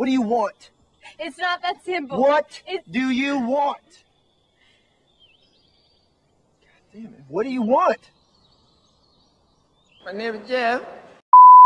What do you want? It's not that simple. What do you want? God damn it. What do you want? My name is Jeff.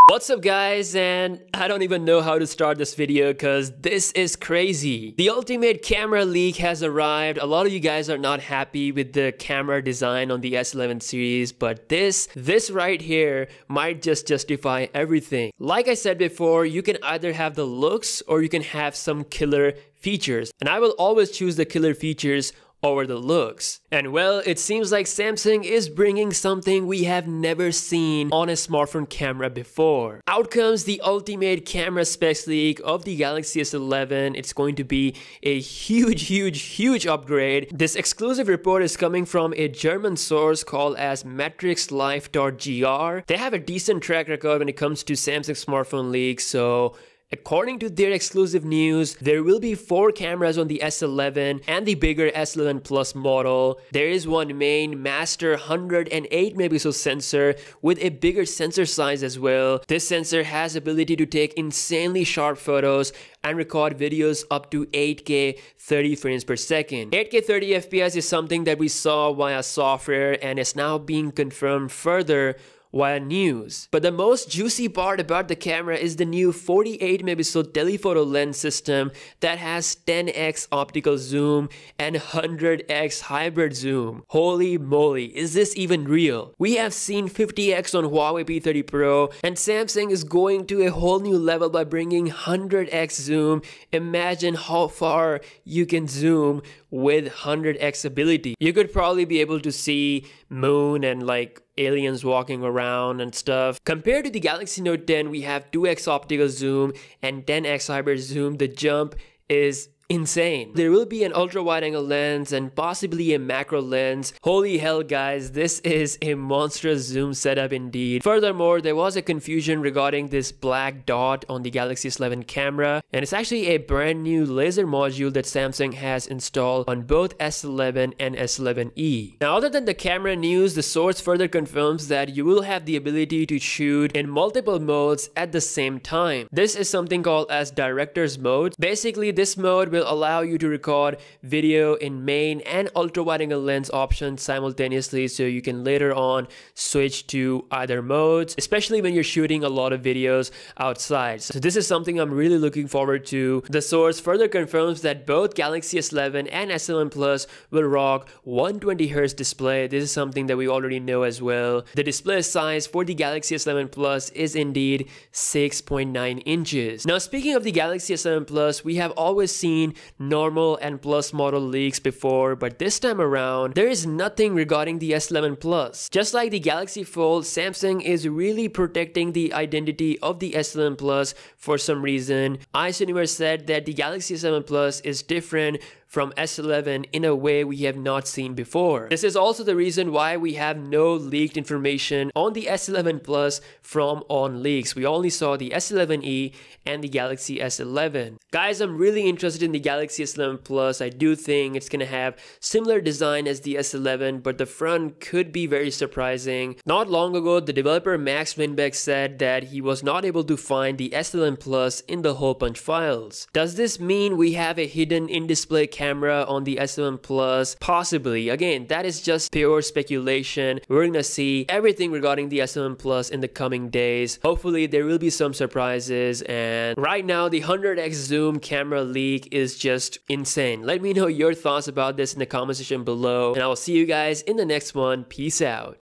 What's up guys, and I don't even know how to start this video because this is crazy. The ultimate camera leak has arrived. A lot of you guys are not happy with the camera design on the S11 series, but this right here might just justify everything. Like I said before, you can either have the looks or you can have some killer features, and I will always choose the killer features over the looks. And well, it seems like Samsung is bringing something we have never seen on a smartphone camera before. Out comes the ultimate camera specs leak of the Galaxy S11. It's going to be a huge upgrade. This exclusive report is coming from a German source called as metricslife.gr. They have a decent track record when it comes to Samsung smartphone leaks, so according to their exclusive news, there will be 4 cameras on the S11 and the bigger S11 Plus model. There is one main master 108 megapixel sensor with a bigger sensor size as well. This sensor has ability to take insanely sharp photos and record videos up to 8K 30 frames per second. 8K 30 FPS is something that we saw via software and is now being confirmed further via news. But the most juicy part about the camera is the new 48 megapixel telephoto lens system that has 10x optical zoom and 100x hybrid zoom. Holy moly, is this even real? We have seen 50x on Huawei P30 Pro, and Samsung is going to a whole new level by bringing 100x zoom. Imagine how far you can zoom with 100x ability. You could probably be able to see moon and like aliens walking around and stuff. Compared to the Galaxy Note 10, we have 2x optical zoom and 10x hybrid zoom. The jump is insane. There will be an ultra wide angle lens and possibly a macro lens. Holy hell guys, this is a monstrous zoom setup indeed. Furthermore, there was a confusion regarding this black dot on the Galaxy S11 camera, and it's actually a brand new laser module that Samsung has installed on both S11 and S11e. Now, other than the camera news, the source further confirms that you will have the ability to shoot in multiple modes at the same time. This is something called as director's mode. Basically, this mode will allow you to record video in main and ultra wide angle lens options simultaneously, so you can later on switch to either modes, especially when you're shooting a lot of videos outside. So this is something I'm really looking forward to. The source further confirms that both Galaxy S11 and S11 Plus will rock 120Hz display. This is something that we already know as well. The display size for the Galaxy S11 Plus is indeed 6.9 inches. Now, speaking of the Galaxy S11 Plus, we have always seen normal and Plus model leaks before, but this time around, there is nothing regarding the S11 Plus. Just like the Galaxy Fold, Samsung is really protecting the identity of the S11 Plus for some reason. iSuniverse said that the Galaxy S11 Plus is different from S11 in a way we have not seen before. This is also the reason why we have no leaked information on the S11 Plus from OnLeaks. We only saw the S11e and the Galaxy S11. Guys, I'm really interested in the Galaxy S11 Plus. I do think it's gonna have similar design as the S11, but the front could be very surprising. Not long ago, the developer Max Winbeck said that he was not able to find the S11 Plus in the hole punch files. Does this mean we have a hidden in-display camera on the S11 Plus? Possibly. Again, that is just pure speculation. We're gonna see everything regarding the S11 Plus in the coming days. Hopefully there will be some surprises, and right now the 100x zoom camera leak is just insane. Let me know your thoughts about this in the comment section below, and I will see you guys in the next one. Peace out.